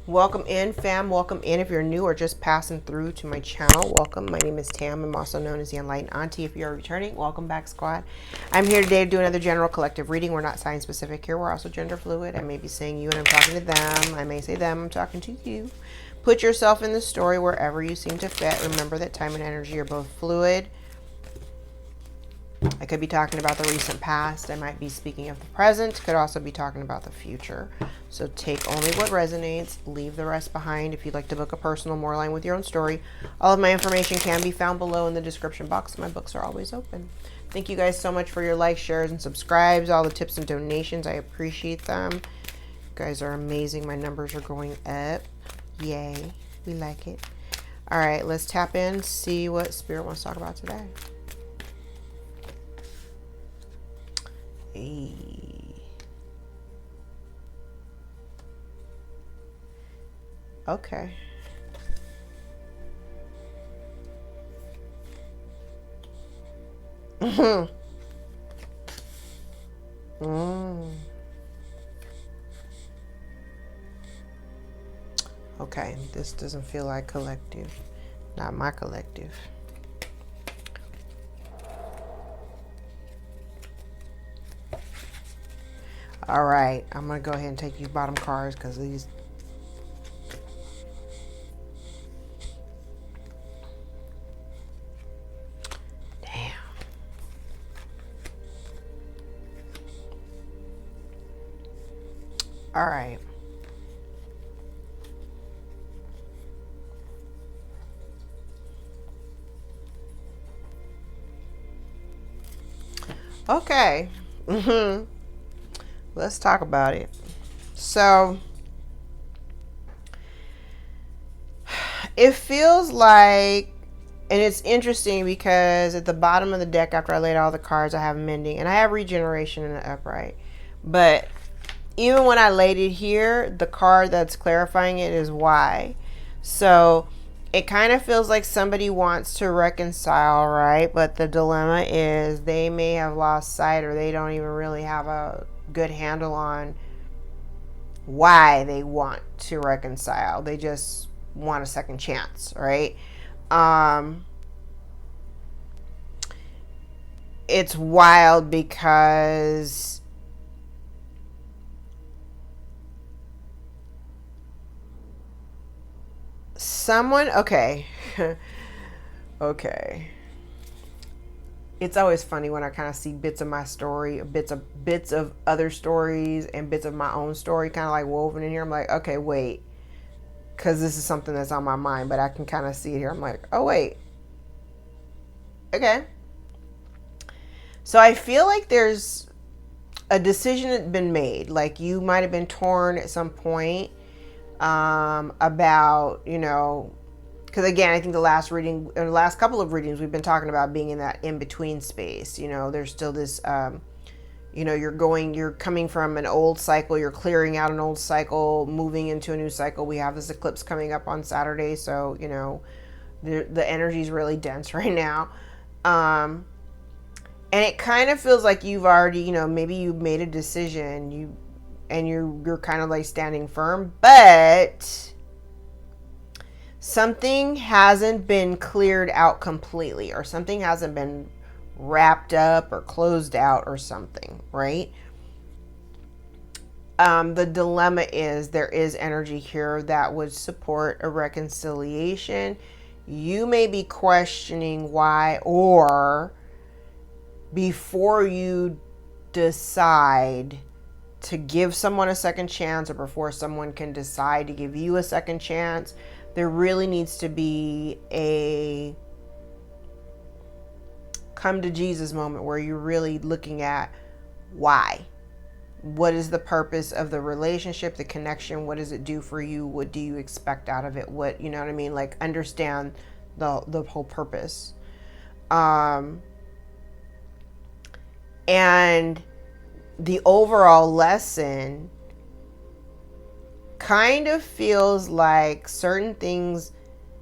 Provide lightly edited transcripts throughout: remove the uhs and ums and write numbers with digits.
Welcome in, fam. Welcome in. If you're new or just passing through to my channel, welcome. My name is Tam. I'm also known as the Enlightened Auntie. If you're returning, welcome back, squad. I'm here today to do another general collective reading. We're not sign specific here. We're also gender fluid. I may be saying you and I'm talking to them. I may say them. I'm talking to you. Put yourself in the story wherever you seem to fit. Remember that time and energy are both fluid. I could be talking about the recent past. I might be speaking of the present. Could also be talking about the future. So take only what resonates. Leave the rest behind. If you'd like to book a personal, more aligned with your own story, all of my information can be found below in the description box. My books are always open. Thank you guys so much for your likes, shares, and subscribes. All the tips and donations. I appreciate them. You guys are amazing. My numbers are going up. Yay. We like it. All right, let's tap in. See what Spirit wants to talk about today. Hey. Okay. Okay, this doesn't feel like collective. Not my collective. All right, I'm going to go ahead and take these bottom cards because these... Damn. All right. Okay. Let's talk about it. So it feels like, and it's interesting because at the bottom of the deck, after I laid all the cards, I have mending and I have regeneration in the upright. But even when I laid it here, the card that's clarifying it is why. So it kind of feels like somebody wants to reconcile, right? But the dilemma is they may have lost sight, or they don't even really have a good handle on why they want to reconcile. They just want a second chance, right? It's wild because someone, okay. Okay. It's always funny when I kind of see bits of my story, bits of other stories, and bits of my own story kind of like woven in here. I'm like, okay, wait, because this is something that's on my mind, but I can kind of see it here. I'm like, oh wait, okay. So I feel like there's a decision that's been made. Like you might have been torn at some point about, you know. Because again, I think the last reading, or the last couple of readings, we've been talking about being in that in-between space. You know, there's still this, you know, you're coming from an old cycle, you're clearing out an old cycle, moving into a new cycle. We have this eclipse coming up on Saturday, so, you know, the energy is really dense right now. And it kind of feels like you've already, you know, maybe you made a decision, you're kind of like standing firm, but something hasn't been cleared out completely, or something hasn't been wrapped up or closed out or something, right? The dilemma is there is energy here that would support a reconciliation. You may be questioning why, or before you decide to give someone a second chance, or before someone can decide to give you a second chance, there really needs to be a come to Jesus moment where you're really looking at why. What is the purpose of the relationship, the connection? What does it do for you? What do you expect out of it? What, you know what I mean? Like, understand the whole purpose. And the overall lesson kind of feels like certain things,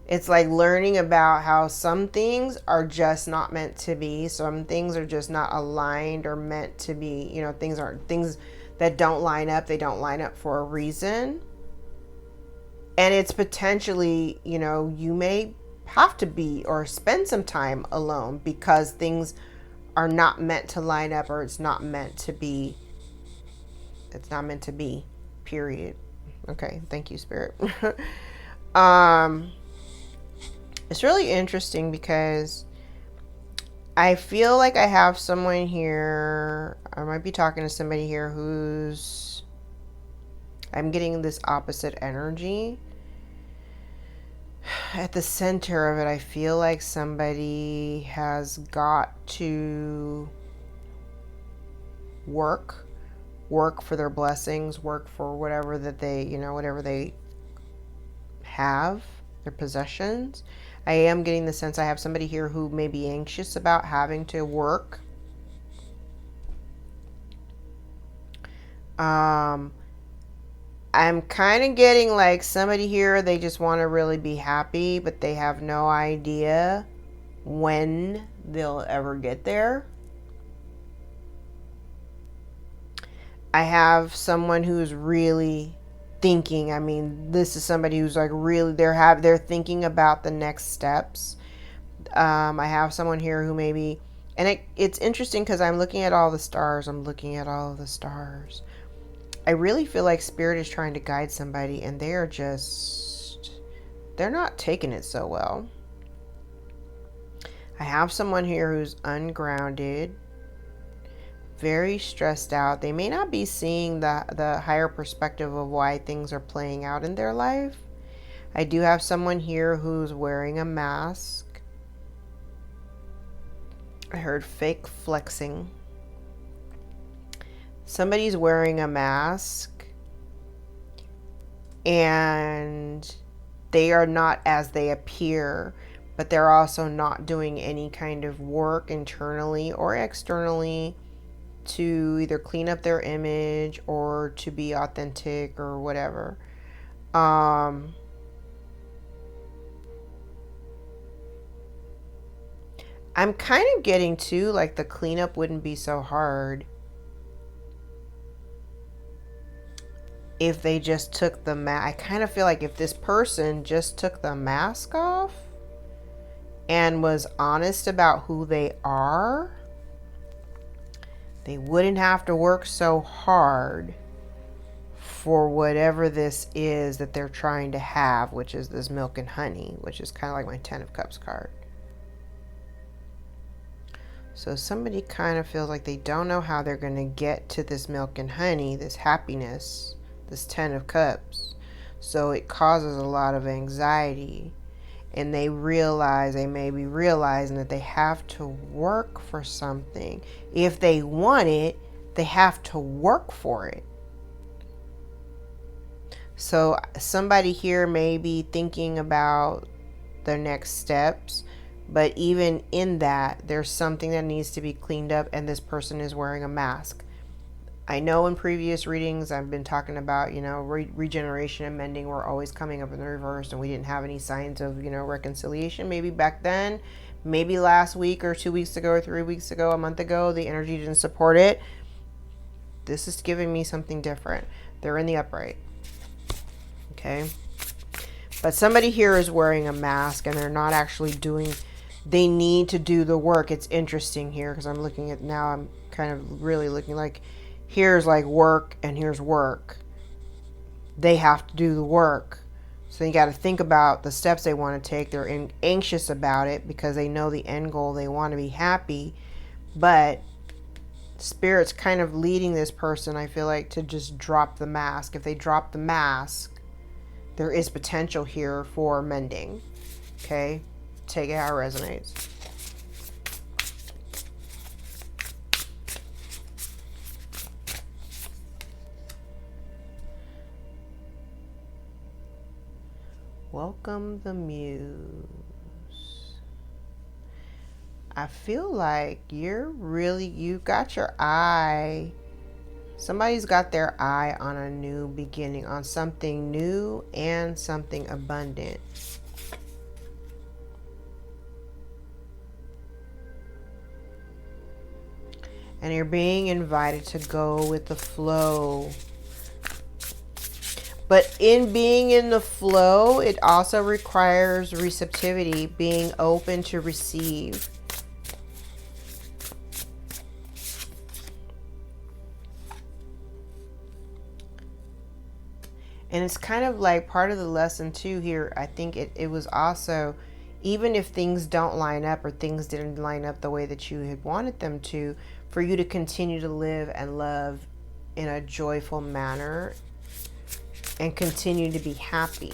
it's like learning about how some things are just not meant to be. Some things are just not aligned or meant to be. You know, things that don't line up, they don't line up for a reason. And it's potentially, you know, you may have to be or spend some time alone because things are not meant to line up, or it's not meant to be. It's not meant to be, period. Okay, thank you, Spirit. um it's really interesting because I feel like I have someone here. I might be talking to somebody here who's, I'm getting this opposite energy. At the center of it, I feel like somebody has got to work for their blessings, work for whatever that they, you know, whatever they have, their possessions. I am getting the sense I have somebody here who may be anxious about having to work. I'm kind of getting like somebody here, they just want to really be happy, but they have no idea when they'll ever get there. I have someone who's really thinking. I mean, this is somebody who's like really, they're thinking about the next steps. I have someone here who maybe, and it's interesting because I'm looking at all the stars. I really feel like Spirit is trying to guide somebody, and they're not taking it so well. I have someone here who's ungrounded, very stressed out. They may not be seeing the higher perspective of why things are playing out in their life. I do have someone here who's wearing a mask. I heard fake flexing. Somebody's wearing a mask and they are not as they appear, but they're also not doing any kind of work internally or externally to either clean up their image or to be authentic or whatever. I'm kind of getting to like the cleanup wouldn't be so hard if they just took the mask. I kind of feel like if this person just took the mask off and was honest about who they are, they wouldn't have to work so hard for whatever this is that they're trying to have, which is this milk and honey, which is kind of like my 10 of Cups card. So somebody kind of feels like they don't know how they're going to get to this milk and honey, this happiness, this 10 of Cups. So it causes a lot of anxiety. And they may be realizing that they have to work for something. If they want it, they have to work for it. So somebody here may be thinking about their next steps, but even in that, there's something that needs to be cleaned up, and this person is wearing a mask. I know in previous readings I've been talking about, you know, regeneration and mending were always coming up in the reverse, and we didn't have any signs of, you know, reconciliation. Maybe back then, maybe last week or 2 weeks ago or 3 weeks ago, a month ago, the energy didn't support it. This is giving me something different. They're in the upright. Okay. But somebody here is wearing a mask and they're not actually doing, they need to do the work. It's interesting here because I'm looking at now, I'm kind of really looking like, here's like work and here's work. They have to do the work. So you got to think about the steps they want to take. They're anxious about it because they know the end goal. They want to be happy. But Spirit's kind of leading this person, I feel like, to just drop the mask. If they drop the mask, there is potential here for mending. Okay? Take it how it resonates. Welcome the Muse. I feel like you've got your eye. Somebody's got their eye on a new beginning, on something new and something abundant. And you're being invited to go with the flow. But in being in the flow, it also requires receptivity, being open to receive. And it's kind of like part of the lesson too here. I think it was also, even if things don't line up or things didn't line up the way that you had wanted them to, for you to continue to live and love in a joyful manner and continue to be happy,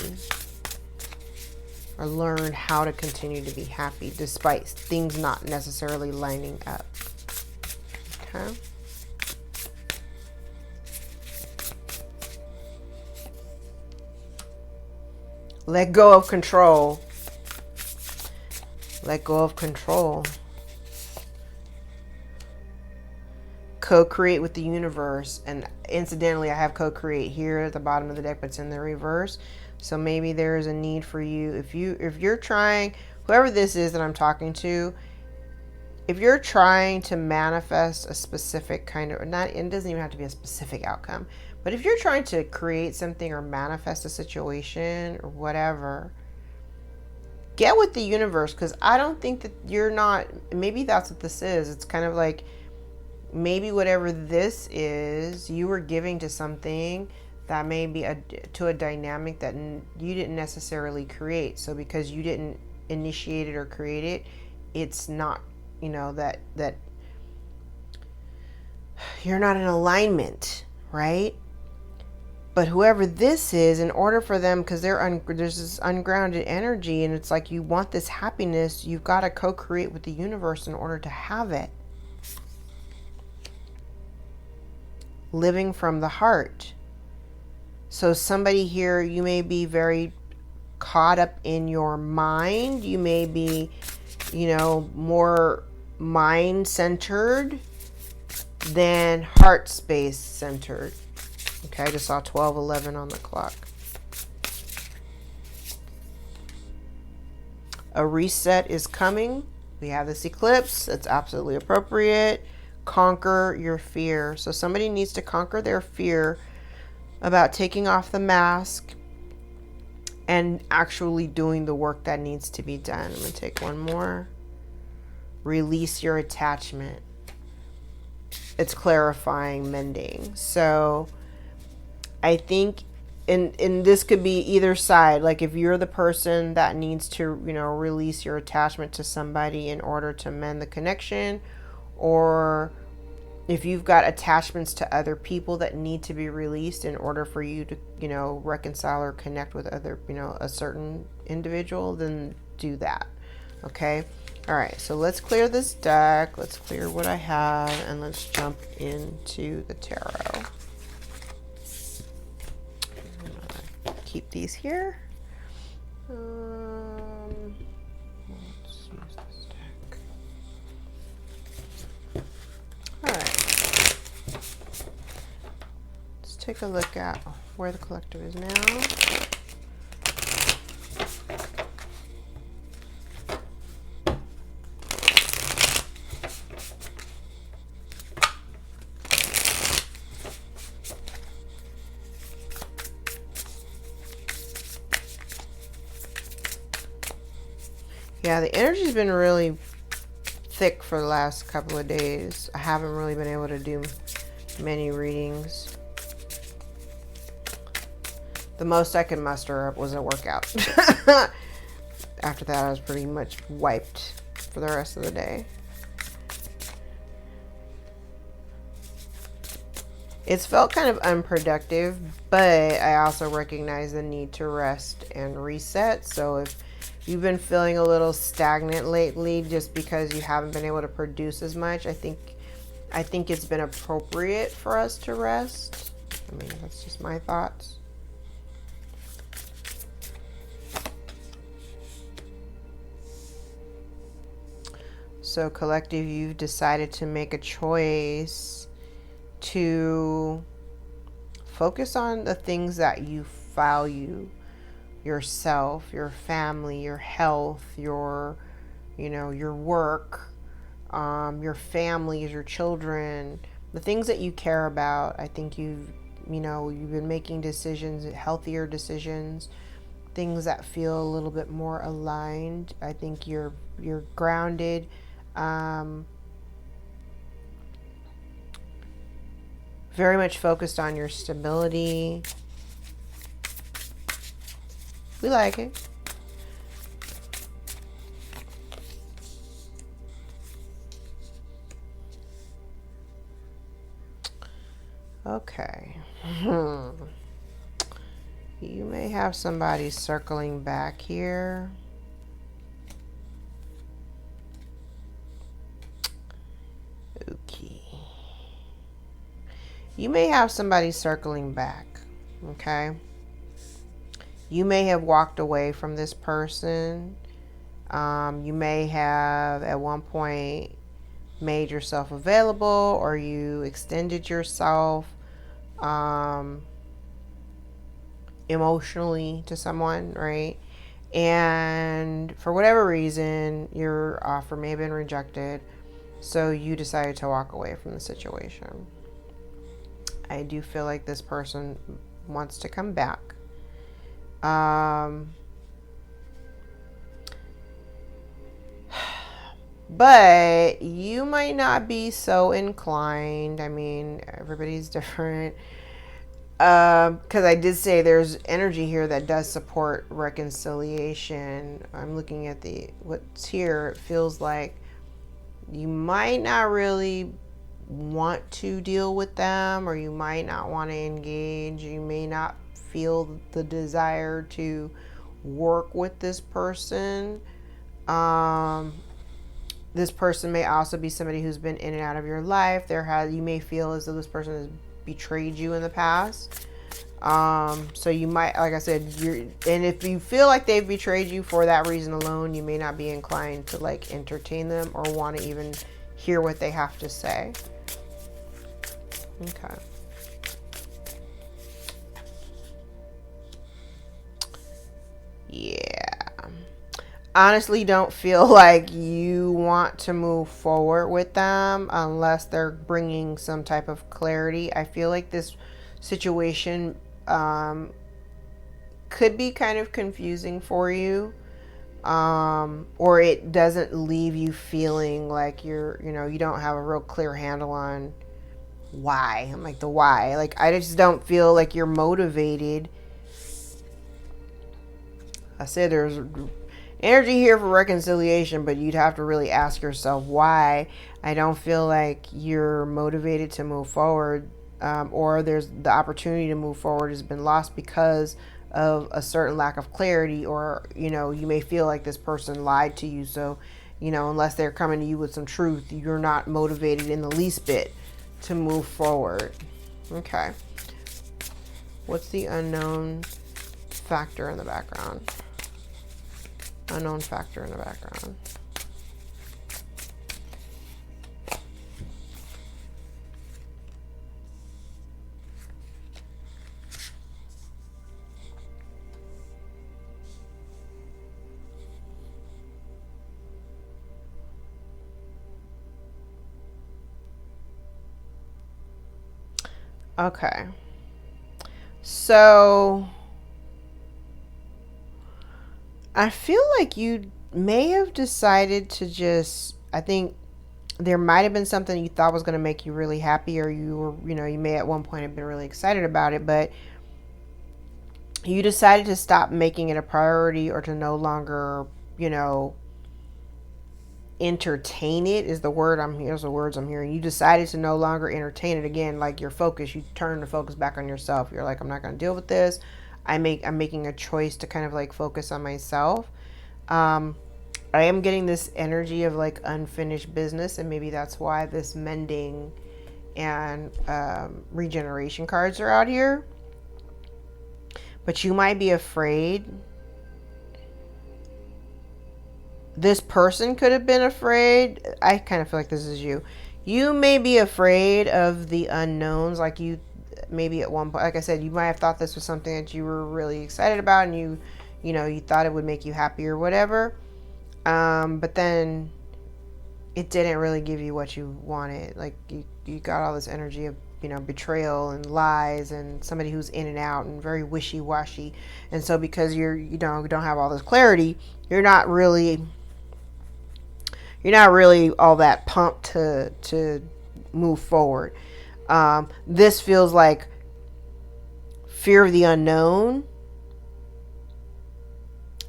or learn how to continue to be happy despite things not necessarily lining up. Okay? Let go of control. Let go of control. Co-create with the universe. And incidentally, I have co-create here at the bottom of the deck, but it's in the reverse. So maybe there is a need for you. If you're trying, whoever this is that I'm talking to, if you're trying to manifest a specific kind of, not, it doesn't even have to be a specific outcome, but if you're trying to create something or manifest a situation or whatever, get with the universe, because I don't think that you're not, maybe that's what this is. It's kind of like, maybe whatever this is, you were giving to something that may be to a dynamic that you didn't necessarily create. So because you didn't initiate it or create it, it's not, that you're not in alignment, right? But whoever this is, in order for them, because there's this ungrounded energy, and it's like you want this happiness, you've got to co-create with the universe in order to have it. Living from the heart. So somebody here, you may be very caught up in your mind. You may be, more mind-centered than heart space centered. Okay, I just saw 12:11 on the clock. A reset is coming. We have this eclipse. It's absolutely appropriate. Conquer your fear. So somebody needs to conquer their fear about taking off the mask and actually doing the work that needs to be done. I'm going to take one more. Release your attachment. It's clarifying, mending. So I think, and this could be either side. Like if you're the person that needs to, release your attachment to somebody in order to mend the connection, or if you've got attachments to other people that need to be released in order for you to, reconcile or connect with other, a certain individual, then do that. Okay. All right. So let's clear this deck. Let's clear what I have, and let's jump into the tarot. Keep these here. Let's use this deck. All right. Let's take a look at where the collective is now. Yeah, the energy's been really thick for the last couple of days. I haven't really been able to do many readings. The most I could muster up was a workout. After that, I was pretty much wiped for the rest of the day. It's felt kind of unproductive, but I also recognize the need to rest and reset. So if you've been feeling a little stagnant lately just because you haven't been able to produce as much, I think it's been appropriate for us to rest. I mean, that's just my thoughts. So collective, you've decided to make a choice to focus on the things that you value. Yourself, your family, your health, your work, your families, your children, the things that you care about. I think you've you've been making decisions, healthier decisions, things that feel a little bit more aligned. I think you're grounded. Very much focused on your stability. We like it. Okay. You may have somebody circling back here. Okay. You may have somebody circling back. Okay. You may have walked away from this person. You may have at one point made yourself available, or you extended yourself emotionally to someone, right? And for whatever reason, your offer may have been rejected, so you decided to walk away from the situation. I do feel like this person wants to come back. But you might not be so inclined. I mean, everybody's different. Because I did say there's energy here that does support reconciliation. I'm looking at what's here. It feels like you might not really want to deal with them, or you might not want to engage. You may not feel the desire to work with this person. This person may also be somebody who's been in and out of your life. You may feel as though this person has betrayed you in the past. So you might, like I said, and if you feel like they've betrayed you for that reason alone, you may not be inclined to like entertain them or want to even hear what they have to say. Okay. Yeah. Honestly, don't feel like you want to move forward with them unless they're bringing some type of clarity. I feel like this situation could be kind of confusing for you, or it doesn't leave you feeling like you don't have a real clear handle on why. I'm like, the why. Like, I just don't feel like you're motivated. I said there's energy here for reconciliation, but you'd have to really ask yourself why. I don't feel like you're motivated to move forward, or there's the opportunity to move forward has been lost because of a certain lack of clarity, or you may feel like this person lied to you, so unless they're coming to you with some truth, you're not motivated in the least bit to move forward. Okay. What's the unknown factor in the background? Unknown factor in the background. Okay. So I feel like you may have decided to I think there might have been something you thought was going to make you really happy, or you may at one point have been really excited about it, but you decided to stop making it a priority, or to no longer, entertain it is the word here's the words I'm hearing. You decided to no longer entertain it again, like your focus. You turn the focus back on yourself. You're like, I'm not going to deal with this. I'm making a choice to kind of like focus on myself. I am getting this energy of like unfinished business, and maybe that's why this mending and regeneration cards are out here. But you might be afraid. This person could have been afraid. I kind of feel like this is you. You may be afraid of the unknowns. Like you maybe at one point, like I said, you might have thought this was something that you were really excited about, and you thought it would make you happy or whatever. But then it didn't really give you what you wanted. Like you got all this energy of betrayal and lies, and somebody who's in and out and very wishy-washy. And so because you don't have all this clarity, you're not really all that pumped to move forward. This feels like fear of the unknown,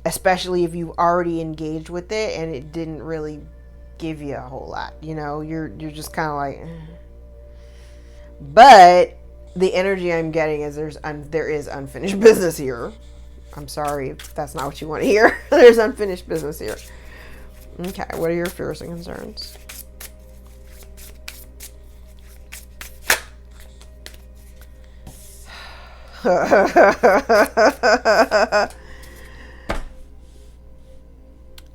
especially if you've already engaged with it and it didn't really give you a whole lot. You're just kind of like, eh. But the energy I'm getting is there is unfinished business here. I'm sorry if that's not what you want to hear. There's unfinished business here. Okay, what are your fears and concerns?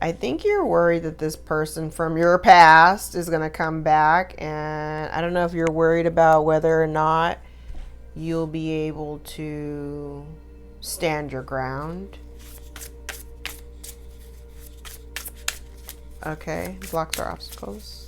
I think you're worried that this person from your past is going to come back, and I don't know if you're worried about whether or not you'll be able to stand your ground. Okay, blocks or obstacles.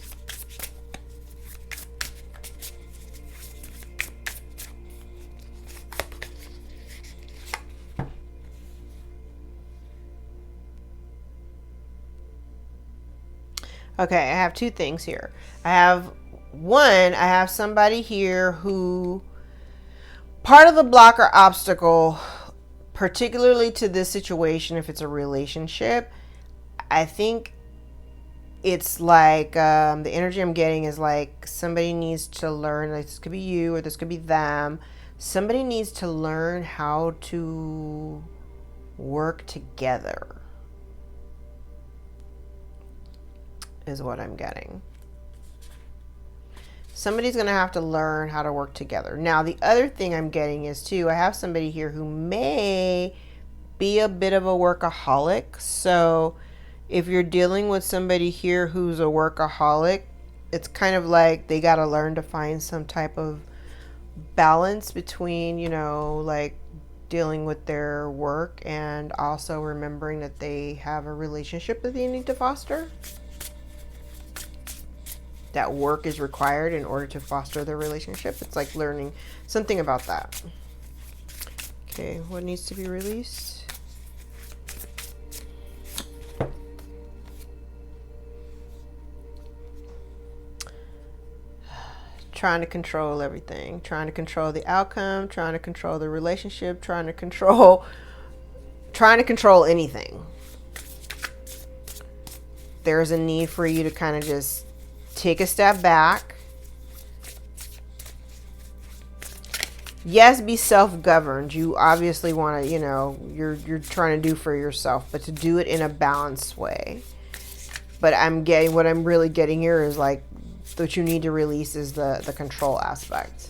Okay, I have two things here. I have somebody here who, part of the block or obstacle, particularly to this situation, if it's a relationship, I think it's like the energy I'm getting is like somebody needs to learn, like this could be you or this could be them. Somebody needs to learn how to work together, is what I'm getting. Somebody's going to have to learn how to work together. Now, the other thing I'm getting is too, I have somebody here who may be a bit of a workaholic. So if you're dealing with somebody here who's a workaholic, it's kind of like they got to learn to find some type of balance between, like dealing with their work and also remembering that they have a relationship that they need to foster. That work is required in order to foster the relationship. It's like learning something about that. Okay, what needs to be released? Trying to control everything. Trying to control the outcome. Trying to control the relationship. Trying to control anything. There's a need for you to kind of just take a step back. Yes, be self-governed. You obviously want to, you're trying to do for yourself, but to do it in a balanced way. But what I'm really getting here is like, what you need to release is the control aspect.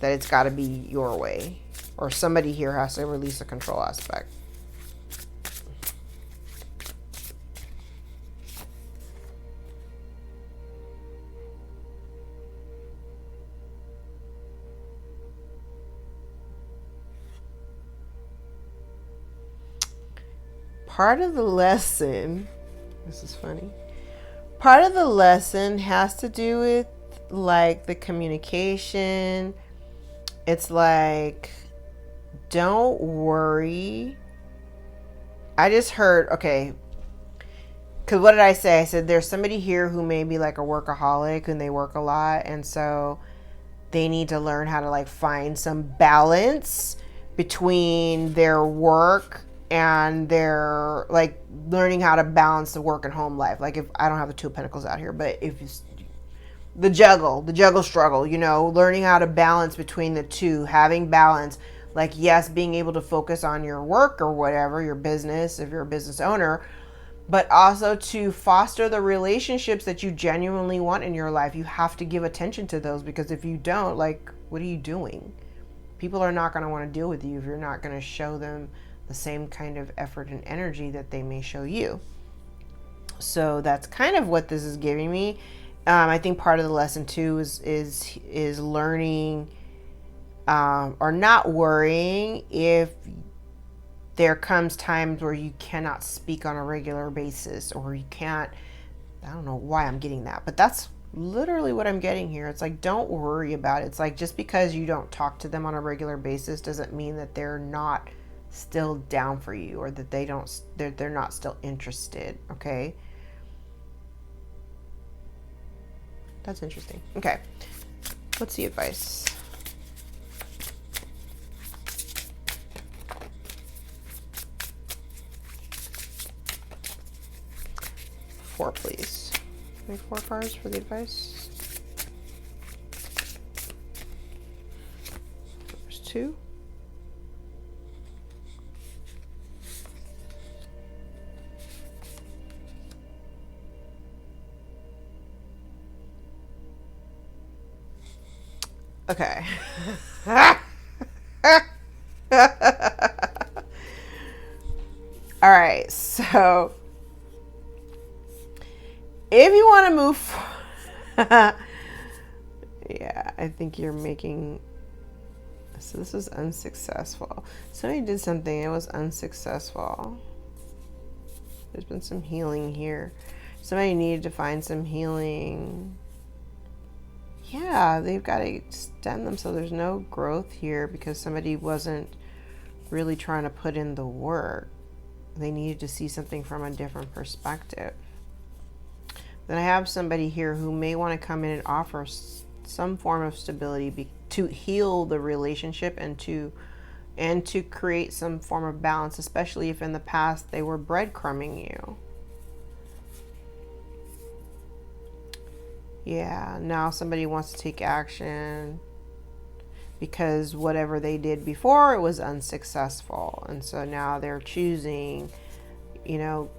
That it's got to be your way. Or somebody here has to release the control aspect. Part of the lesson, this is funny, part of the lesson has to do with like the communication. It's like, don't worry. I just heard, okay, because what did I say? I said there's somebody here who may be like a workaholic and they work a lot, and so they need to learn how to like find some balance between their work and they're like learning how to balance the work and home life. Like, if I don't have the Two of Pentacles out here, but if the juggle struggle, learning how to balance between the two, having balance, like, yes, being able to focus on your work or whatever, your business, if you're a business owner, but also to foster the relationships that you genuinely want in your life. You have to give attention to those, because if you don't, like, what are you doing? People are not going to want to deal with you if you're not going to show them the same kind of effort and energy that they may show you. So that's kind of what this is giving me. I think part of the lesson too is learning or not worrying if there comes times where you cannot speak on a regular basis, or you can't. I don't know why I'm getting that, but that's literally what I'm getting here. It's like, don't worry about it. It's like, just because you don't talk to them on a regular basis doesn't mean that they're not still down for you, or that they're not still interested. Okay, that's interesting. Okay, what's the advice? Four, please. Make 4 cards for the advice. There's 2. Okay. All right, so if you want to move, yeah, I think you're making, so this was unsuccessful. Somebody did something, it was unsuccessful. There's been some healing here. Somebody needed to find some healing. Yeah, they've got to extend them so there's no growth here because somebody wasn't really trying to put in the work. They needed to see something from a different perspective. Then I have somebody here who may want to come in and offer some form of stability to heal the relationship and to create some form of balance, especially if in the past they were breadcrumbing you. Yeah, now somebody wants to take action because whatever they did before, it was unsuccessful. And so now they're choosing, you know,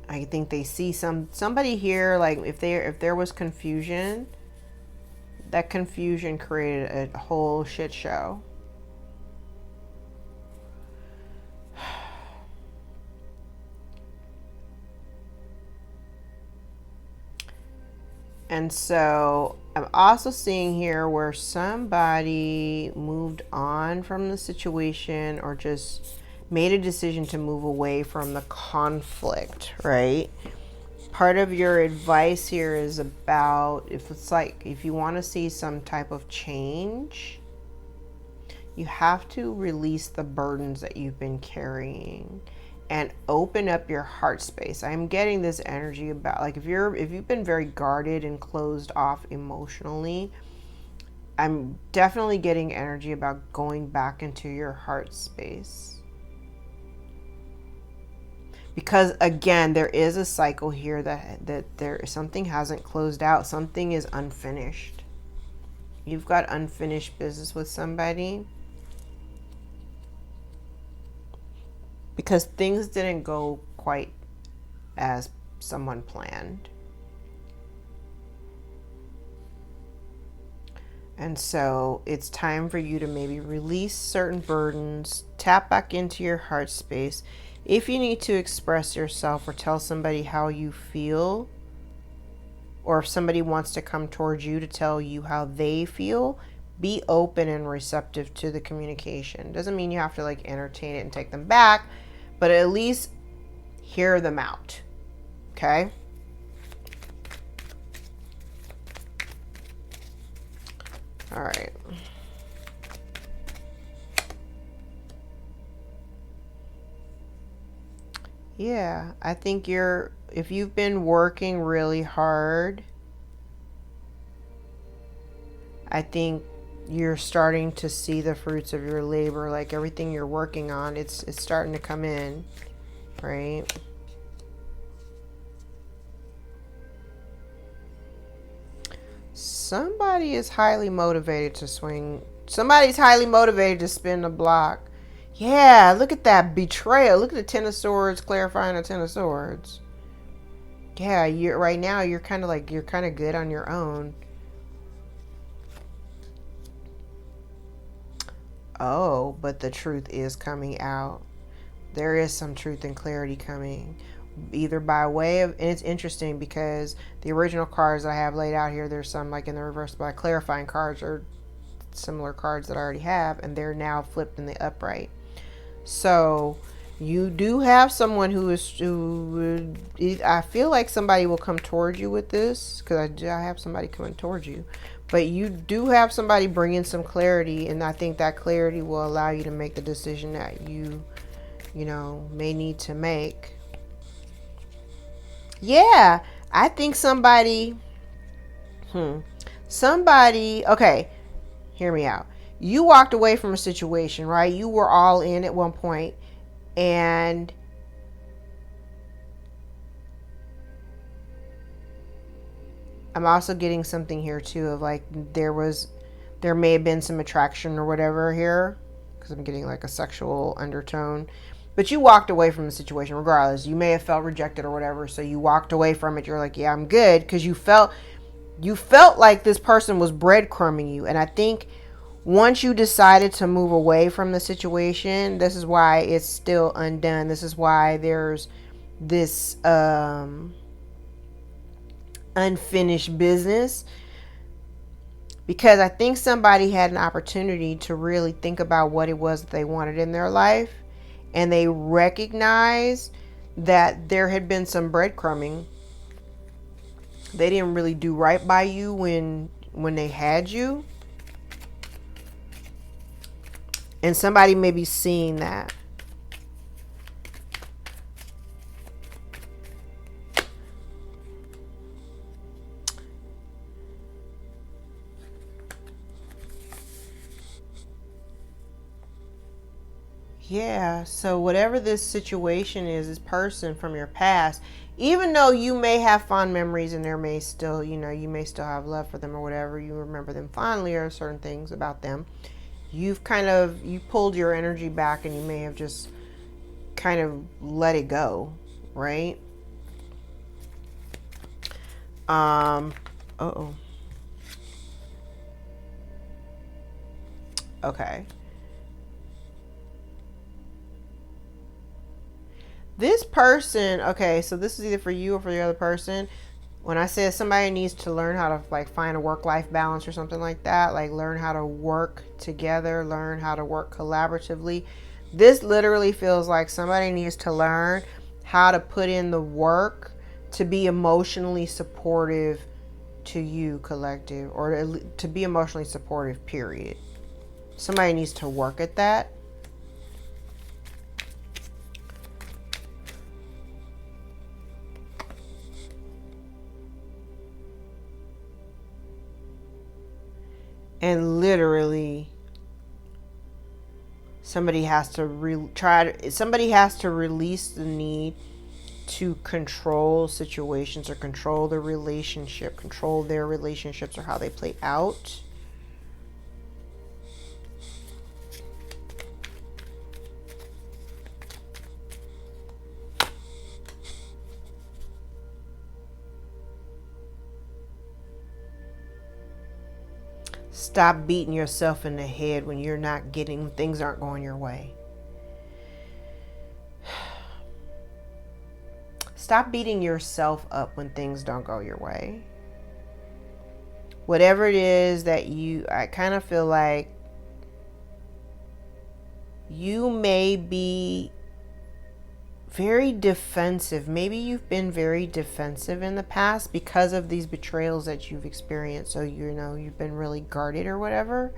I think they see somebody here, like if there was confusion, that confusion created a whole shit show. And so I'm also seeing here where somebody moved on from the situation or just made a decision to move away from the conflict, right? Part of your advice here is about, if you want to see some type of change, you have to release the burdens that you've been carrying and open up your heart space. I'm getting this energy about, like, if you've been very guarded and closed off emotionally, I'm definitely getting energy about going back into your heart space. Because again, there is a cycle here that something hasn't closed out. Something is unfinished. You've got unfinished business with somebody because things didn't go quite as someone planned. And so it's time for you to maybe release certain burdens, tap back into your heart space. If you need to express yourself or tell somebody how you feel, or if somebody wants to come towards you to tell you how they feel, be open and receptive to the communication. Doesn't mean you have to like entertain it and take them back, but at least hear them out. Okay? All right. Yeah, I think if you've been working really hard, I think you're starting to see the fruits of your labor. Like everything you're working on, it's starting to come in, right? Somebody is highly motivated to swing. Somebody's highly motivated to spin the block. Yeah, look at that betrayal. Look at the Ten of Swords clarifying the Ten of Swords. Yeah, right now you're kind of good on your own. Oh, but the truth is coming out. There is some truth and clarity coming, either by way of, and it's interesting because the original cards that I have laid out here, there's some like in the reverse, by clarifying cards or similar cards that I already have, and they're now flipped in the upright. So You do have someone I feel like somebody will come towards you with this, because I have somebody coming towards you. But you do have somebody bringing some clarity, and I think that clarity will allow you to make the decision that you may need to make. Yeah, I think okay, hear me out. You walked away from a situation, right? You were all in at one point, and I'm also getting something here too of like there may have been some attraction or whatever here, because I'm getting like a sexual undertone. But you walked away from the situation regardless. You may have felt rejected or whatever, so you walked away from it. You're like, yeah, I'm good, because you felt like this person was breadcrumbing you. And I think once you decided to move away from the situation, this is why it's still undone. This is why there's this unfinished business, because I think somebody had an opportunity to really think about what it was that they wanted in their life, and they recognized that there had been some breadcrumbing. They didn't really do right by you when they had you, and somebody may be seeing that. Yeah, so whatever this situation is, this person from your past, even though you may have fond memories and there may still, you may still have love for them or whatever, you remember them fondly or certain things about them, you pulled your energy back, and you may have just kind of let it go, right? Uh-oh. Okay. This person, okay, so this is either for you or for the other person. When I said somebody needs to learn how to like find a work-life balance or something like that, like learn how to work together, learn how to work collaboratively, this literally feels like somebody needs to learn how to put in the work to be emotionally supportive to you, collective, or to be emotionally supportive, period. Somebody needs to work at that. And literally, somebody has to release the need to control situations or control their relationships or how they play out. Stop beating yourself in the head when things aren't going your way. Stop beating yourself up when things don't go your way. Whatever it is that I kind of feel like you may be very defensive. Maybe you've been very defensive in the past because of these betrayals that you've experienced. So, you've been really guarded or whatever.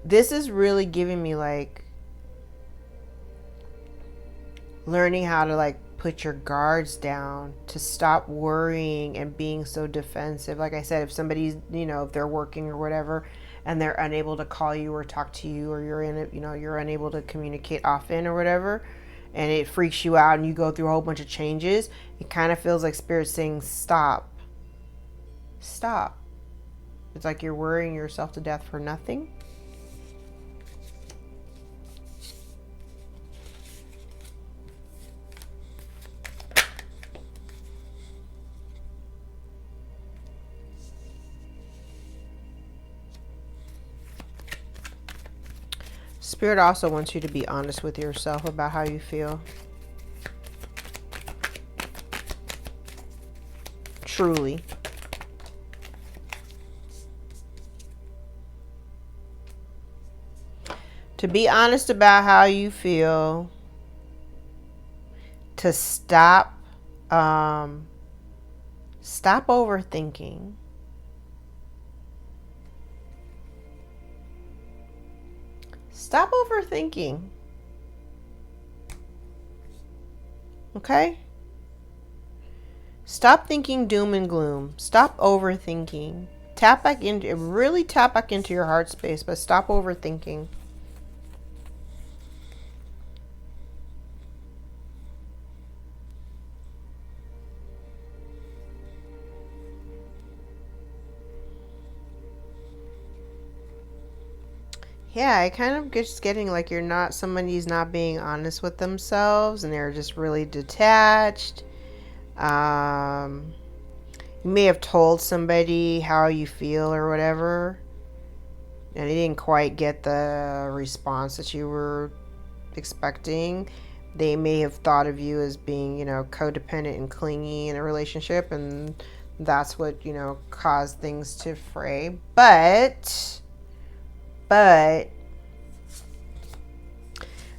This is really giving me like learning how to like put your guards down, to stop worrying and being so defensive. Like I said, if somebody's, if they're working or whatever and they're unable to call you or talk to you, or you're unable to communicate often or whatever, and it freaks you out and you go through a whole bunch of changes, it kind of feels like Spirit saying, stop. Stop. It's like you're worrying yourself to death for nothing. Spirit also wants you to be honest with yourself about how you feel. Truly. To be honest about how you feel to stop stop overthinking. Stop overthinking. Okay? Stop thinking doom and gloom. Stop overthinking. Really tap back into your heart space, but stop overthinking. Yeah, I kind of just getting like somebody's not being honest with themselves and they're just really detached. You may have told somebody how you feel or whatever, and they didn't quite get the response that you were expecting. They may have thought of you as being, codependent and clingy in a relationship, and that's what, caused things to fray. But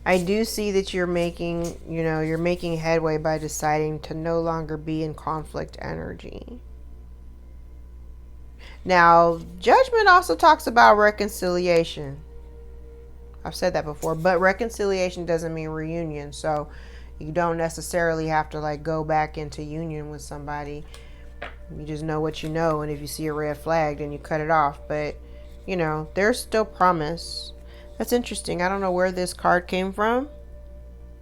I do see that you're making headway by deciding to no longer be in conflict energy. Now, judgment also talks about reconciliation. I've said that before, but reconciliation doesn't mean reunion. So you don't necessarily have to like go back into union with somebody. You just know what you know, and if you see a red flag, then you cut it off. But there's still promise. That's interesting. I don't know where this card came from.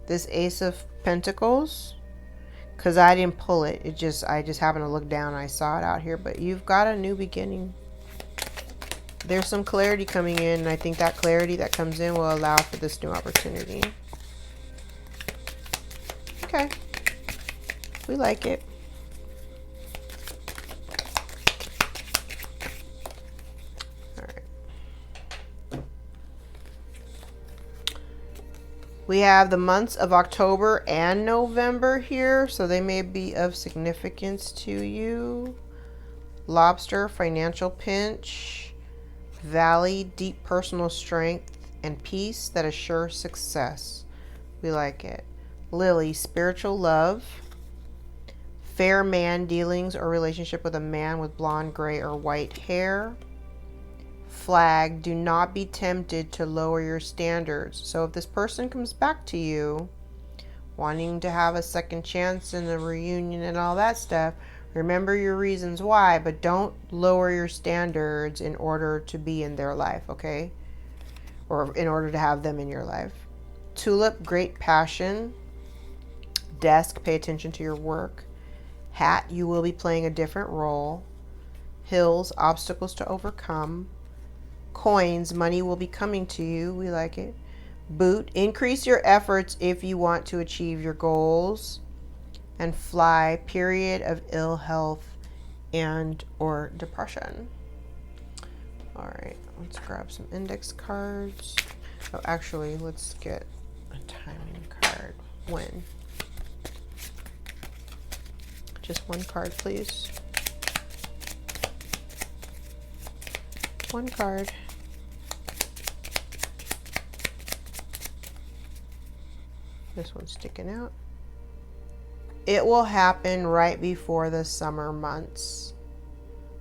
This Ace of Pentacles. Because I didn't pull it. I just happened to look down and I saw it out here. But you've got a new beginning. There's some clarity coming in. And I think that clarity that comes in will allow for this new opportunity. Okay. We like it. We have the months of October and November here, so they may be of significance to you. Lobster, financial pinch. Valley, deep personal strength and peace that assure success. We like it. Lily, spiritual love. Fair man dealings or relationship with a man with blonde, gray, or white hair. Flag, do not be tempted to lower your standards. So if this person comes back to you wanting to have a second chance in the reunion and all that stuff, remember your reasons why, but don't lower your standards in order to be in their life, okay? Or in order to have them in your life. Tulip, great passion. Desk, pay attention to your work. Hat, you will be playing a different role. Hills, obstacles to overcome. Coins, money will be coming to you. We like it. Boot, increase your efforts if you want to achieve your goals. And fly, period of ill health and or depression. All right, let's grab some index cards. Oh, actually, let's get a timing card. When? Just one card, please. One card. This one's sticking out. It will happen right before the summer months.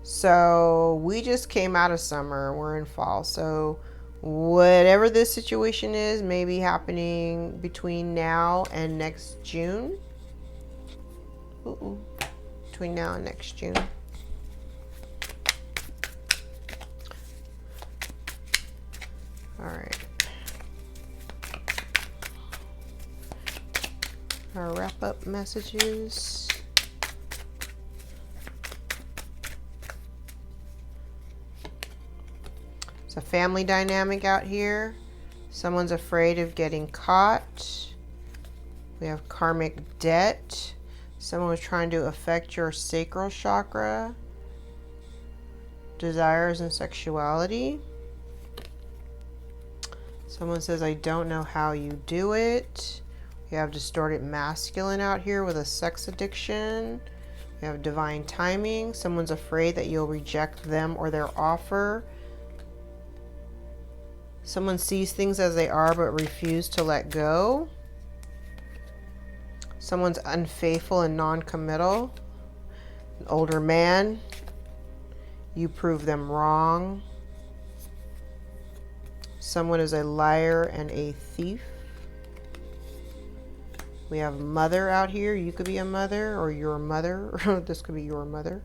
So we just came out of summer. We're in fall. So whatever this situation is may be happening between now and next June. Between now and next June. All right. Our wrap-up messages. It's a family dynamic out here. Someone's afraid of getting caught. We have karmic debt. Someone was trying to affect your sacral chakra. Desires and sexuality. Someone says, I don't know how you do it. We have distorted masculine out here with a sex addiction. We have divine timing. Someone's afraid that you'll reject them or their offer. Someone sees things as they are but refuse to let go. Someone's unfaithful and non-committal. An older man. You prove them wrong. Someone is a liar and a thief. We have mother out here. You could be a mother or your mother. This could be your mother.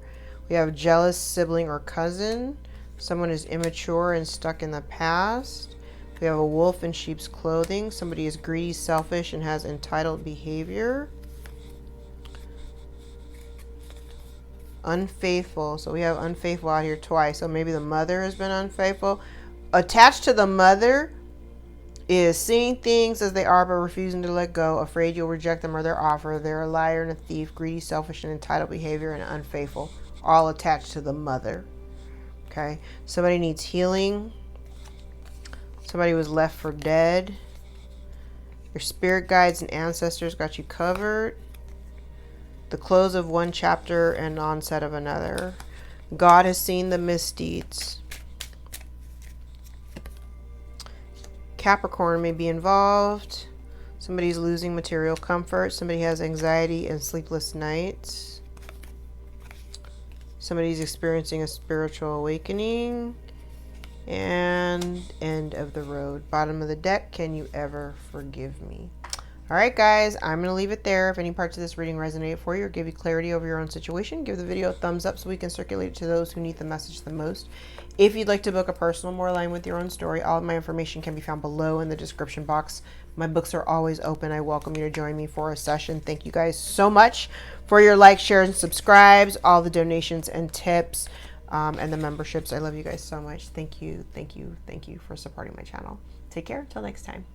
We have jealous sibling or cousin. Someone is immature and stuck in the past. We have a wolf in sheep's clothing. Somebody is greedy, selfish, and has entitled behavior. Unfaithful. So we have unfaithful out here twice. So maybe the mother has been unfaithful. Attached to the mother is seeing things as they are but refusing to let go, afraid you'll reject them or their offer. They're a liar and a thief, greedy, selfish, and entitled behavior, and unfaithful. All attached to the mother. Okay. Somebody needs healing. Somebody was left for dead. Your spirit guides and ancestors got you covered. The close of one chapter and onset of another. God has seen the misdeeds. Capricorn may be involved. Somebody's losing material comfort. Somebody has anxiety and sleepless nights. Somebody's experiencing a spiritual awakening. And end of the road. Bottom of the deck, can you ever forgive me? All right, guys, I'm going to leave it there. If any parts of this reading resonate for you or give you clarity over your own situation, give the video a thumbs up so we can circulate it to those who need the message the most. If you'd like to book a personal, more aligned with your own story, all of my information can be found below in the description box. My books are always open. I welcome you to join me for a session. Thank you guys so much for your likes, shares, and subscribes, all the donations and tips, and the memberships. I love you guys so much. Thank you, thank you, thank you for supporting my channel. Take care. Till next time.